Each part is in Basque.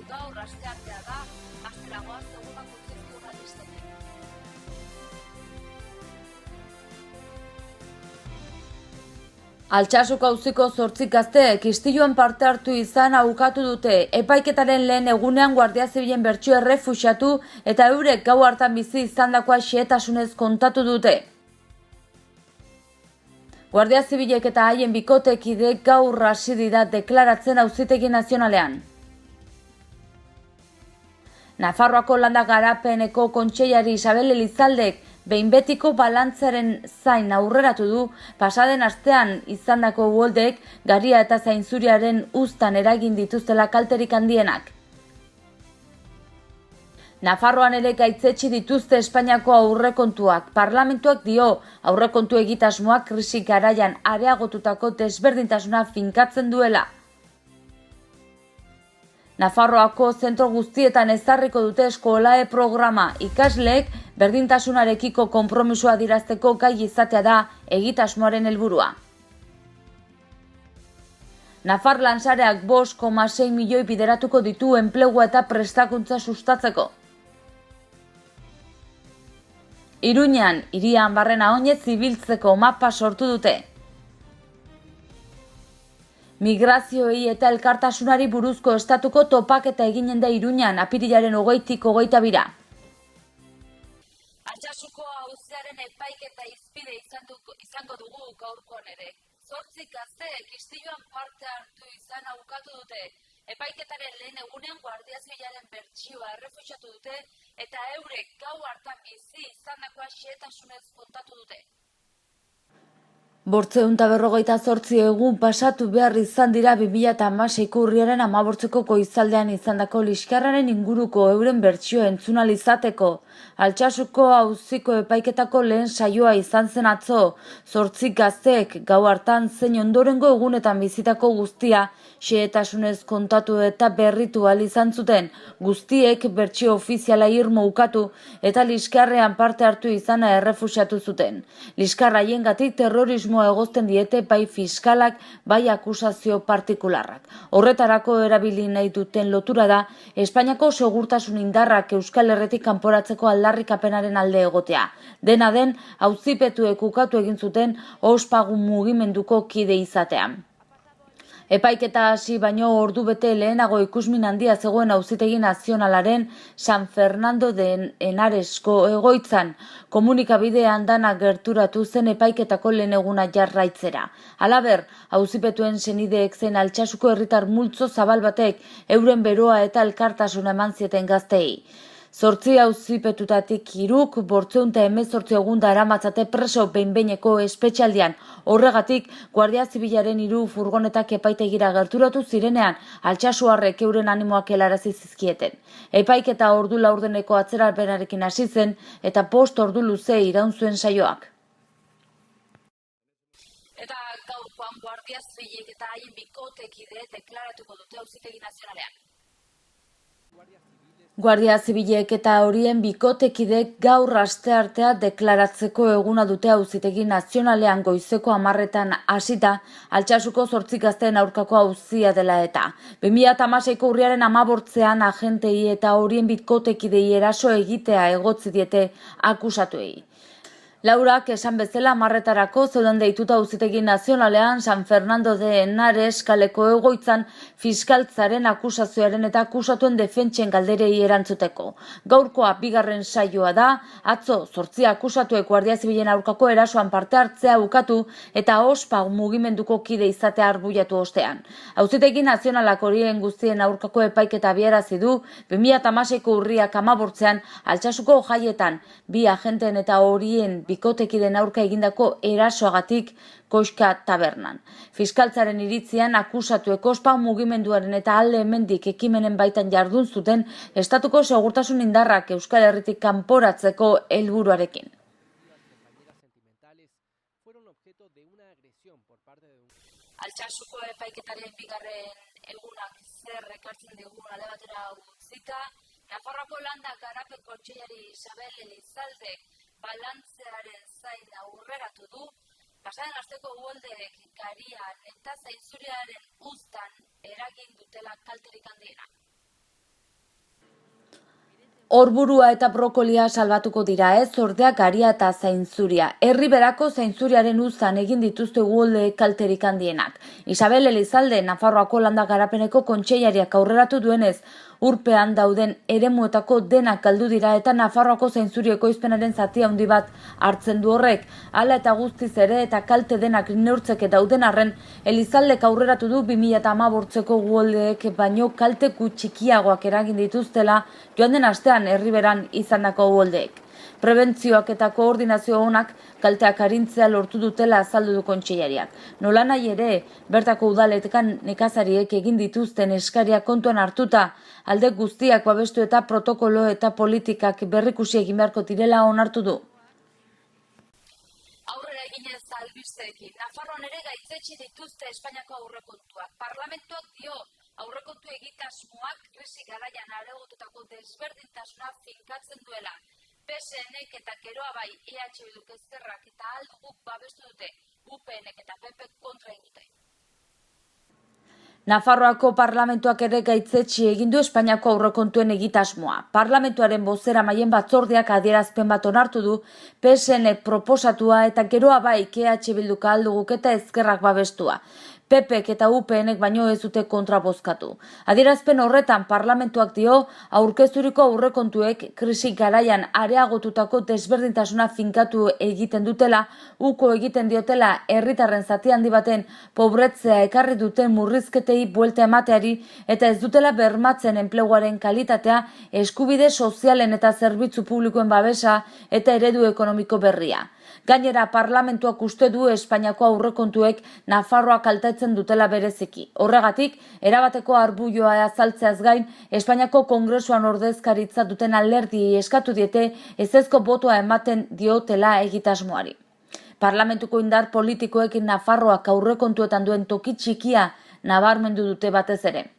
gaur asteartea da, asteragoa zegoak urtzeko galisteke. Altsasuko auziko 8 gazteek istiluan parte hartu izana ukatu dute. Epaiketaren lehen egunean Guardia Zibilen bertsio errefuxiatu eta eurek gau hartan bizi izandakoa xehetasunez kontatu dute. Guardia Zibilek eta haien bikotekide gaur hasi dira deklaratzen Auzitegi Nazionalean. Nafarroako Landa Garapeneko kontseilari Isabel Elizaldek behin betiko balantzaren zain aurreratu du pasaden astean izandako uholdek garia eta zainzuriaren uztan eragin dituztela kalterik handienak. Nafarroan ere gaitzetsi dituzte Espainiako aurrekontuak. Parlamentuak dio aurrekontu egitasmoak krisi garaian areagotutako desberdintasuna finkatzen duela. Nafarroako zentro guztietan ezarriko dute eskolae programa. Ikasleek berdintasunarekiko konpromisoa adierazteko gai izatea da egitasmoaren helburua. Nafar Lansareak 5,6 milioi bideratuko ditu enplegua eta prestakuntza sustatzeko. Iruñan, hirian barrena oinez ibiltzeko mapa sortu dute. Migrazioei eta elkartasunari buruzko estatuko topaketa eginen da Iruñan apirilaren 20-tik 22. Altsasuko auziaren epaiketa izpide izango dugu gaurkoan ere. 8 gazteek istiluan parte hartu izana ukatu dute. Epaiketaren lehen egunean Guardia Zibilaren bertsioa errefuxiatu dute eta eurek gau hartan bizi izandakoa xehetasunez kontatu dute. 558 egun pasatu behar izan dira 2016ko urriaren 15ko goizaldean izandako liskarraren inguruko euren bertsioa entzun ahal izateko. Altsasuko auziko epaiketako lehen saioa izan zen atzo. 8 gazteek gau hartan zein ondorengo egunetan bizitako guztia xehetasunez kontatu eta berritu ahal izan zuten. Guztiek bertsio ofiziala irmo ukatu eta liskarrean parte hartu izana errefuxiatu zuten. Liskarra haiengatik terrorismo egozten diete bai fiskalak, bai akusazio partikularrak. Horretarako erabili nahi duten lotura da Espainiako segurtasun indarrak Euskal Herritik kanporatzeko aldarrikapenaren alde egotea. Dena den, auzipetuek ukatu egin zuten ospagu mugimenduko kide izatean. Epaiketa hasi baino ordu bete lehenago ikusmin handia zegoen Auzitegi Nazionalaren San Fernando de Henaresko egoitzan. Komunikabidean dana gerturatu zen epaiketako lehen eguna jarraitzera. Halaber, auzipetuen senideek zen Altsasuko herritar multzo zabal batek euren beroa eta elkartasuna eman zieten gazteei. 8 auzipetutatik 3 518 egun daramatzate preso behin-behineko espetxaldian. Horregatik, Guardia Zibilaren 3 furgonetak epaitegira gerturatu zirenean, altsasuarrek euren animoak helarazi zizkieten. Epaiketa ordu laurdeneko atzerapenarekin hasi zen eta 5 ordu luze iraun zuen saioak. Eta gaurkoan Guardia Zibilek eta haien bikotekide deklaratuko dute Auzitegi Nazionalean. Guardia Zibilek eta horien bikotekidek gaur asteartea deklaratzeko eguna dute Auzitegi Nazionalean goizeko 10etan hasita, Altsasuko 8 gazteen aurkako auzia dela eta. 2016ko urriaren 15ean agentei eta horien bikotekidei eraso egitea egotzi diete akusatuei. Laurak esan bezala 10etarako zeuden deituta Auzitegi Nazionalean San Fernando de Henares kaleko egoitzan fiskaltzaren akusazioaren eta akusatuen defentsen galderei erantzuteko. Gaurkoa bigarren saioa da, atzo 8 akusatuek Guardia Zibilen aurkako erasoan parte hartzea ukatu eta ospa mugimenduko kide izatea arbuiatu ostean. Auzitegi Nazionalak horien guztien aurkako epaiketa abiarazi du 2016ko urriak 15ean Altsasuko jaietan 2 agenteen eta horien bikotekiden aurka egindako erasoagatik Koxka tabernan. Fiskaltzaren iritzian akusatuek ospa mugimenduaren eta alde hemendik ekimenen baitan jardun zuten estatuko segurtasun indarrak Euskal Herritik kanporatzeko helburuarekin. Altsasuko epaiketaren bigarren egunak zer ekartzen digun alde batera utzita, Nafarroako Landa Garapen kontseilari Isabel Elizaldek balantzearen zain aurreratu du, pasaden asteko uholdeek garian eta zainzuriaren uztan eragin dutela kalterik handiena. Orburua eta brokolia salbatuko dira ez, ordea garia eta zainzuria. Herriberako zainzuriaren uzan egin dituzte uholde kalterik handienak. Isabel Elizalde, Nafarroako Landa Garapeneko kontseilariak aurreratu duenez, urpean dauden eremuetako denak galdu dira eta Nafarroako zainzuri ekoizpenaren zati handi bat hartzen du horrek. Hala eta guztiz ere eta kalte denak neurtzeke dauden arren, Elizaldek aurreratu du 2015ko uholdeek baino kalte txikiagoak eragin dituztela joan den astean herriberan izandako uholdeek. Prebentzioak eta koordinazio onak kalteak arintzea lortu dutela azaldu du kontseilariak. Nolanahi ere, bertako udaletan nekazariek egin dituzten eskariak kontuan hartuta, alde guztiak babestu eta protokolo eta politikak berrikusi egin beharko direla onartu du. Aurrera eginez albisteekin, Nafarroan ere gaitzetsi dituzte Espainiako aurrekontuak. Parlamentuak dio aurrekontu egitasmoak krisi garaian areagotutako desberdintasuna finkatzen duela. PSNek eta geroa bai EH Bilduk Ezkerrak eta Alduguk babestu dute, UPNek eta PPek kontra egin dute. Nafarroako parlamentuak ere gaitzetsi egin du Espainiako aurrekontuen egitasmoa. Parlamentuaren bozeramaien batzordeak adierazpen bat onartu du PSN proposatua eta geroa bai EH Bilduk Alduguk eta Ezkerrak babestua. PPek eta UPNek baino ez dute kontra bozkatu. Adierazpen horretan parlamentuak dio aurkezturiko aurrekontuek krisi garaian areagotutako desberdintasuna finkatu egiten dutela, uko egiten diotela herritarren zati handi baten pobretzea ekarri duten murrizketei buelta emateari eta ez dutela bermatzen enpleguaren kalitatea, eskubide sozialen eta zerbitzu publikoen babesa eta eredu ekonomiko berria. Gainera, parlamentuak uste du Espainiako aurrekontuek Nafarroa kaltetzen dutela bereziki. Horregatik, erabateko arbuioa azaltzeaz gain, Espainiako Kongresuan ordezkaritza duten alderdiei eskatu diete ezezko botoa ematen diotela egitasmoari. Parlamentuko indar politikoek Nafarroak aurrekontuetan duen toki txikia nabarmendu dute batez ere.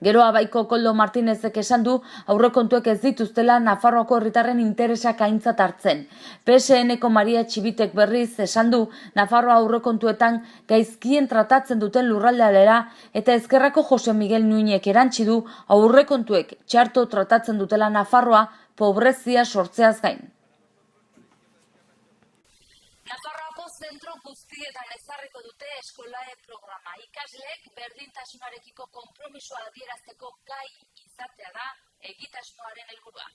Geroa baiko Koldo Martinezek esan du aurrekontuek ez dituztela Nafarroako herritarren interesak aintzat hartzen. PSNeko Maria Txibitek berriz esan du Nafarroa aurrekontuetan gaizkien tratatzen duten lurraldealera eta Ezkerrako Jose Miguel Nuñek erantsi du aurrekontuek txarto tratatzen dutela Nafarroa pobrezia sortzeaz gain. Nafarroako zentro guztietan ezarriko dute eskolae programa. Ikasleek berdintasunarekiko konpromisoa adierazteko gai izatea da egitasmoaren helburua.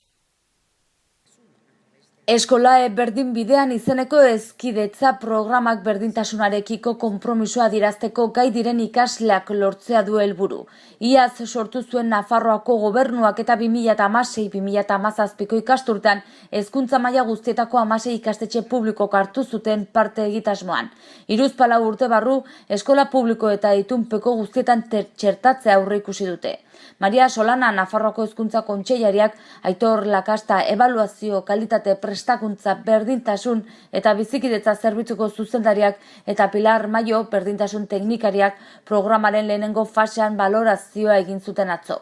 Eskolae berdin bidean izeneko hezkidetza programak berdintasunarekiko konpromisoa adierazteko gai diren ikasleak lortzea du helburu. Iaz sortu zuen Nafarroako gobernuak eta 2016-2017ko ikasturtean hezkuntza maila guztietako 16 ikastetxe publikok hartu zuten parte egitasmoan. 3 urte barru eskola publiko eta itunpeko guztietan txertatzea aurreikusi dute. Maria Solana, Nafarroako hezkuntza kontseilariak, Aitor Lakasta ebaluazio, kalitate, prestakuntza, berdintasun eta bizikidetza zerbitzuko zuzendariak eta Pilar Maio berdintasun teknikariak programaren lehenengo fasean balorazioa egin zuten atzo.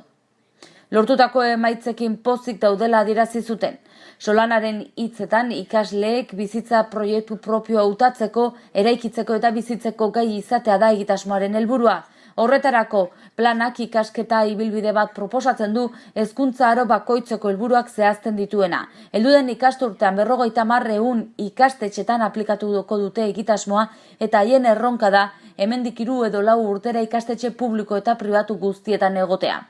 Lortutako emaitzekin pozik daudela adierazi zuten. Solanaren hitzetan ikasleek bizitza proiektu propioa hautatzeko, eraikitzeko eta bizitzeko gai izatea da egitasmoaren helburua. Horretarako, planak ikasketa ibilbide bat proposatzen du hezkuntza aro bakoitzeko helburuak zehazten dituena. Helduden ikasturtean 50.000 ikastetxetan aplikatuko dute egitasmoa eta haien erronka da hemendik 3 edo 4 urtera ikastetxe publiko eta pribatu guztietan egotea.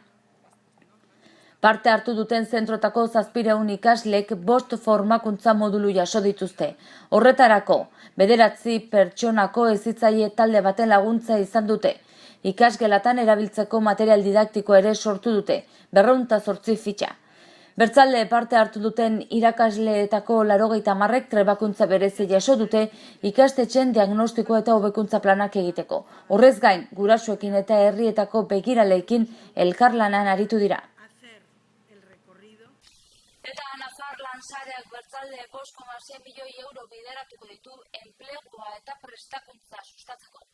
Parte hartu duten zentrotako 700 ikaslek 5 formakuntza modulu jaso dituzte. Horretarako, 9 pertsonako hezitzaile talde baten laguntza izan dute. Ikasgelatan erabiltzeko material didaktiko ere sortu dute, 208 fitxa. Bertzalde parte hartu duten irakasleetako 90ek trebakuntza berezi jaso dute ikastetxen diagnostiko eta hobekuntza planak egiteko. Horrez gain, gurasoekin eta herrietako begiraleekin elkarlanan aritu dira. Eta Nafar Lansareak bertzalde 5,6 milioi euro bideratuko ditu enplegua eta prestakuntza sustatzeko.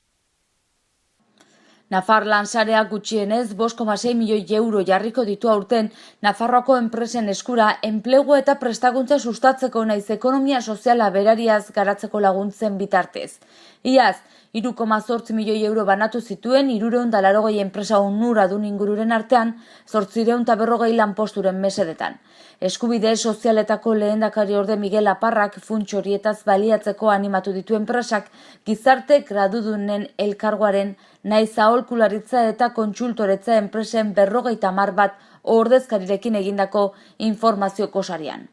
Nafar Lansareak gutxienez 5,6 milioi euro jarriko ditu aurten Nafarroako enpresen eskura enplegu eta prestakuntza sustatzeko naiz ekonomia soziala berariaz garatzeko laguntzen bitartez. Iaz, 3,8 milioi euro banatu zituen 380 enpresa onuradun ingururen artean 840 lanposturen mesedetan. Eskubide sozialetako lehendakari orde Miguel Aparrak funts horietaz baliatzeko animatu ditu enpresak gizarte gradudunen elkargoaren naiz aholkularitza eta kontsultoretza enpresen 50 bat ordezkarirekin egindako informazioko sarian.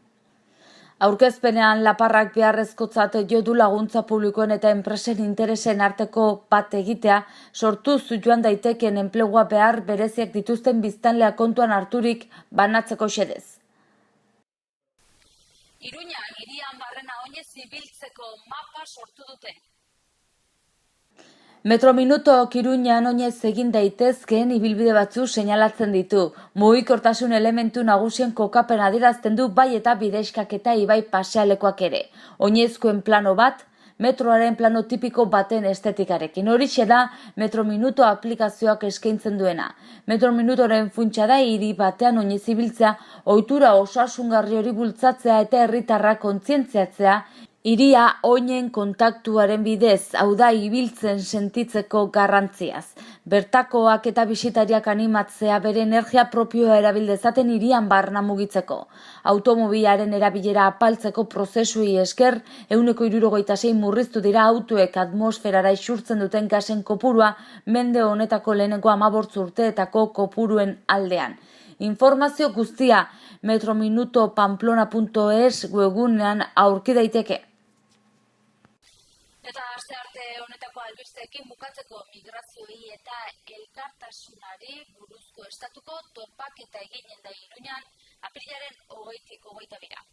Aurkezpenean Laparrak beharrezkotzat jo du laguntza publikoen eta enpresen interesen arteko bat egitea, sortuz joan daitekeen enplegua behar bereziak dituzten biztanlea kontuan harturik banatzeko xedez. Iruña hirian barrena oinez ibiltzeko mapa sortu dute. Metrominutok Iruñan oinez egin daitezkeen ibilbide batzu seinalatzen ditu. Mugikortasun elementu nagusien kokapen adierazten du bai eta bidexkak eta ibai pasealekoak ere. Oinezkoen plano bat, metroaren plano tipiko baten estetikarekin. Horixe da Metrominuto aplikazioak eskaintzen duena. Metrominutoren funtsa da hiri batean oinez ibiltzea, ohitura osasungarri hori bultzatzea eta herritarrak kontzientziatzea, hiria oinen kontaktuaren bidez, hau da ibiltzen sentitzeko garrantziaz. Bertakoak eta bisitariak animatzea bere energia propioa erabildezaten hirian barna mugitzeko. Automobilaren erabilera apaltzeko prozesuei esker, 176 murriztu dira autoek atmosferara isurtzen duten gasen kopurua mende honetako lehenengo 15 urteetako kopuruen aldean. Informazio guztia metrominutopamplona.es webgunean aurki daiteke. Eta astearte honetako albisteekin bukatzeko migrazioei eta elkartasunari buruzko estatuko topaketa eginen da Iruñan apirilaren 20tik 22.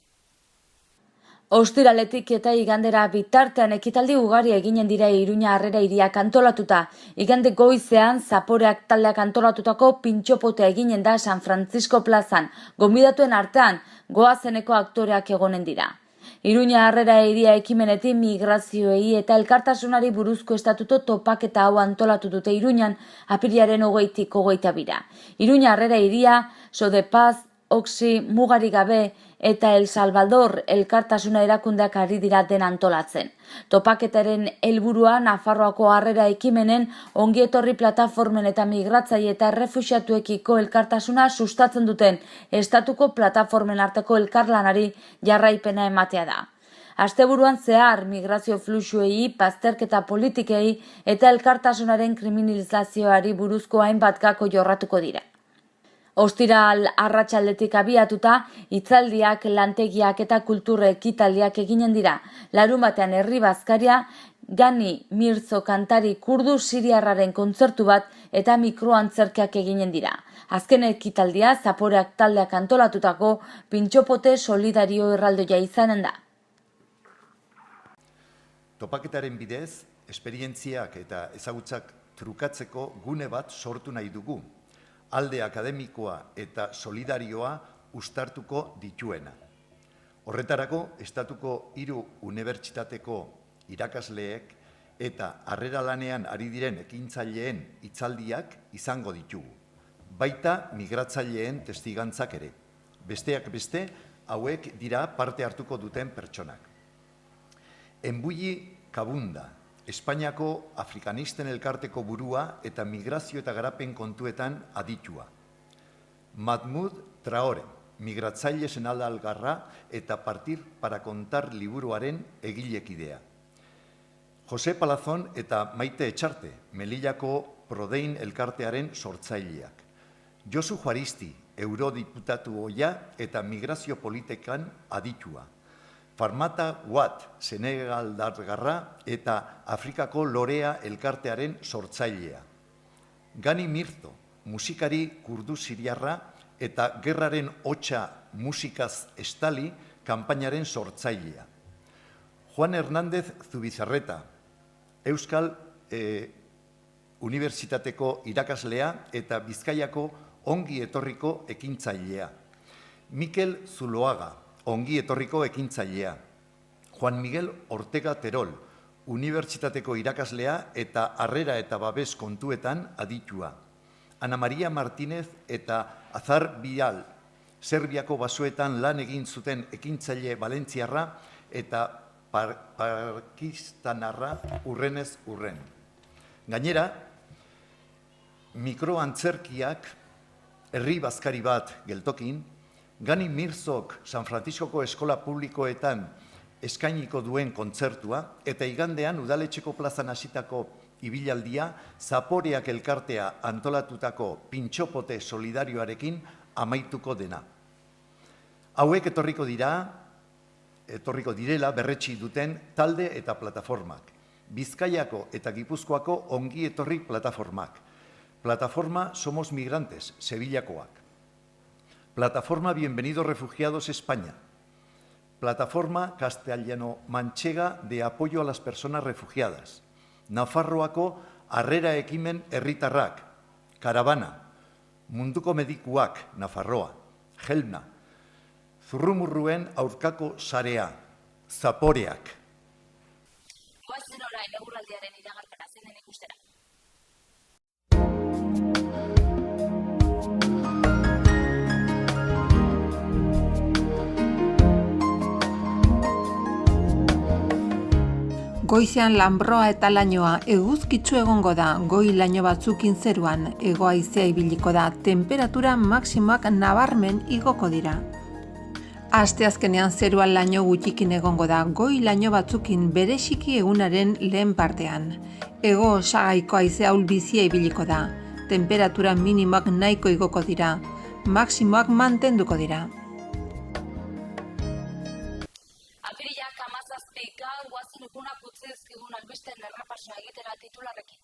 Ostiraletik eta igandera bitartean ekitaldi ugari eginen dira Iruña Harrera hiriak antolatuta. Igande goizean Zaporeak taldeak antolatutako pintxopotea eginen da San Francisco plazan. Gonbidatuen artean goazeneko aktoreak egonen dira. Iruña Harrera hiria ekimenetik migrazioei eta elkartasunari buruzko estatuto topaketa hau antolatu dute Iruñan apirilaren 20tik 22. Iruña Harrera hiria, Sodepaz, Oxi, Mugari Gabe eta El Salvador elkartasuna erakundeak ari dira den antolatzen. Topaketaren helburua Nafarroako Harrera ekimenen ongietorri plataformen eta migratzaile eta errefuxiatuekiko elkartasuna sustatzen duten estatuko plataformen arteko elkarlanari jarraipena ematea da. Asteburuan zehar migrazio fluxuei, bazterketa politikei eta elkartasunaren kriminalizazioari buruzko hainbat gako jorratuko dira. Ostiral arratsaldetik abiatuta, hitzaldiak, lantegiak eta kultura ekitaldiak eginen dira. Larunbatean herri bazkaria, Gani Mirzo kantari kurdu siriarraren kontzertu bat eta mikroantzerkiak eginen dira. Azken ekitaldia Zaporeak taldeak antolatutako pintxopote solidario erraldoia izanen da. Topaketaren bidez, esperientziak eta ezagutzak trukatzeko gune bat sortu nahi dugu. Alde akademikoa eta solidarioa uztartuko dituena. Horretarako, estatuko 3 unibertsitateko irakasleek eta harrera lanean ari diren ekintzaileen hitzaldiak izango ditugu. Baita migratzaileen testigantzak ere. Besteak beste, hauek dira parte hartuko duten pertsonak. Enbulli Kabunda, Espainiako Afrikanisten elkarteko burua eta migrazio eta garapen kontuetan aditua. Mahmoud Traore, migratzaile senadalgarra eta Partir para Contar liburuaren egilekidea. Jose Palazón eta Maite Etxarte, Melillako Prodein elkartearen sortzaileak. Josu Juaristi, eurodiputatu ohia eta migrazio politikan aditua. Farmata Watt, senegaldargarra eta Afrikako Lorea elkartearen sortzailea. Gani Mirzo, musikari kurdu siriarra eta gerraren hotsa musikaz estali kanpainaren sortzailea. Juan Hernández Zubizarreta, Euskal Unibertsitateko irakaslea eta Bizkaiako ongi etorriko ekintzailea. Mikel Zuloaga, ongi etorriko ekintzailea. Juan Miguel Ortega Terol, unibertsitateko irakaslea eta harrera eta babes kontuetan aditua. Ana Maria Martínez eta Azar Bial, Serbiako basoetan lan egin zuten ekintzaile valentziarra eta pakistanarra urrenez urren. Gainera, mikroantzerkiak herri bazkari bat geltokin, Gani Mirzok San Franciscoko eskola publikoetan eskainiko duen kontzertua eta igandean udaletxeko plazan hasitako ibilaldia Zaporeak elkartea antolatutako pintxopote solidarioarekin amaituko dena. Hauek etorriko direla berretsi duten talde eta plataformak. Bizkaiako eta Gipuzkoako ongi etorri plataformak. Plataforma Somos Migrantes, Sevillakoak. Plataforma Bienvenidos Refugiados España. Plataforma Castellano-Manchega de Apoyo a las Personas Refugiadas. Nafarroako Harrera Ekimen Herritarrak. Caravana. Munduko Medikuak, Nafarroa. Gelna. Zurrumurruen aurkako sarea. Zaporeak. Goazen orain eguraldiaren iragarpena zein den ikustera. Goizean lanbroa eta lainoa eguzkitsu egongo da, goi laino batzukin zeruan, hego haizea ibiliko da, temperatura maksimoak nabarmen igoko dira. Asteazkenean zeruan laino gutxikin egongo da, goi laino batzukin bereziki egunaren lehen partean. Hego osagaiko haizea ahul-bizia ibiliko da, temperatura minimoak nahiko igoko dira, maksimoak mantenduko dira. Gaur guazen ikunak utzi dizkigun albisteen errepasoa egitera titularrekin.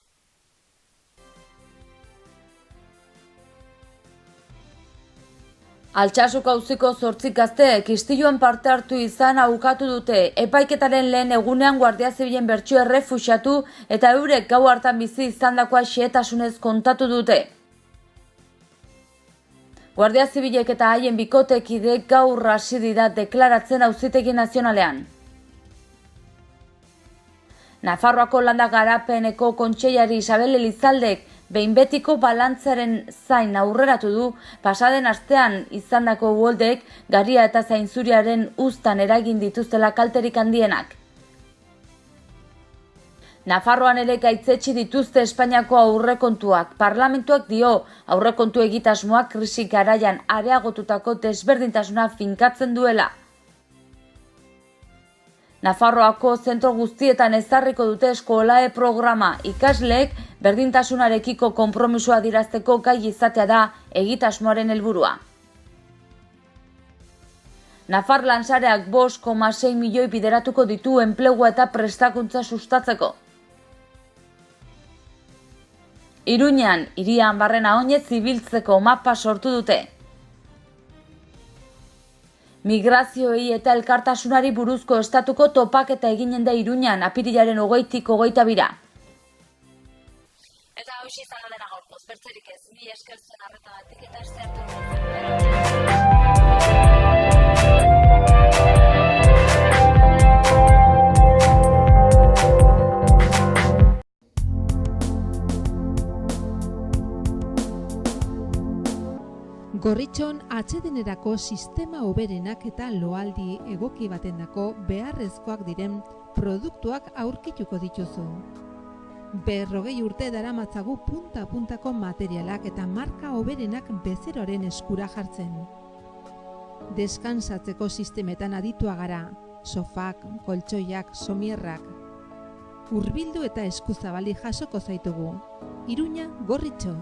Altsasuk auziko 8 gazteek istiluan parte hartu izana ukatu dute. Epaiketaren lehen egunean Guardia Zibilen bertsio errefuxiatu eta eurek gau hartan bizi izandakoa xehetasunez kontatu dute. Guardia Zibilek eta haien bikotekide gaur hasi dira deklaratzen Auzitegi Nazionalean. Nafarroako Landa Garapeneko kontseilari Isabel Elizaldek behin betiko balantzaren zain aurreratu du pasaden astean izandako uholdek garia eta zainzuriaren uztan eragin dituztela kalterik handienak. Nafarroan ere gaitzetsi dituzte Espainiako aurrekontuak. Parlamentuak dio aurrekontu egitasmoak krisi garaian areagotutako desberdintasuna finkatzen duela. Nafarroako zentro guztietan ezarriko dute eskolae programa. Ikasleek berdintasunarekiko konpromisoa adierazteko gai izatea da egitasmoaren helburua. Nafar Lansareak 5,6 milioi bideratuko ditu enplegua eta prestakuntza sustatzeko. Iruñan, hirian barrena oinez ibiltzeko mapa sortu dute. Migrazioei eta elkartasunari buruzko estatuko topaketa eginen da Iruñan apirilaren 20-tik 22. Eta hau izan dena gaurkoz, bertzerik ez, mi esker zuen arretagatik eta estertu. Gorritxon atsedenerako sistema hoberenak eta loaldi egoki batendako beharrezkoak diren produktuak aurkituko dituzu. 40 urte daramatzagu punta-puntako materialak eta marka hoberenak bezeroaren eskura jartzen. Deskansatzeko sistemetan aditua gara, sofak, koltsoiak, somierrak. Hurbildu eta eskuzabali jasoko zaitugu. Iruña, Gorritxo.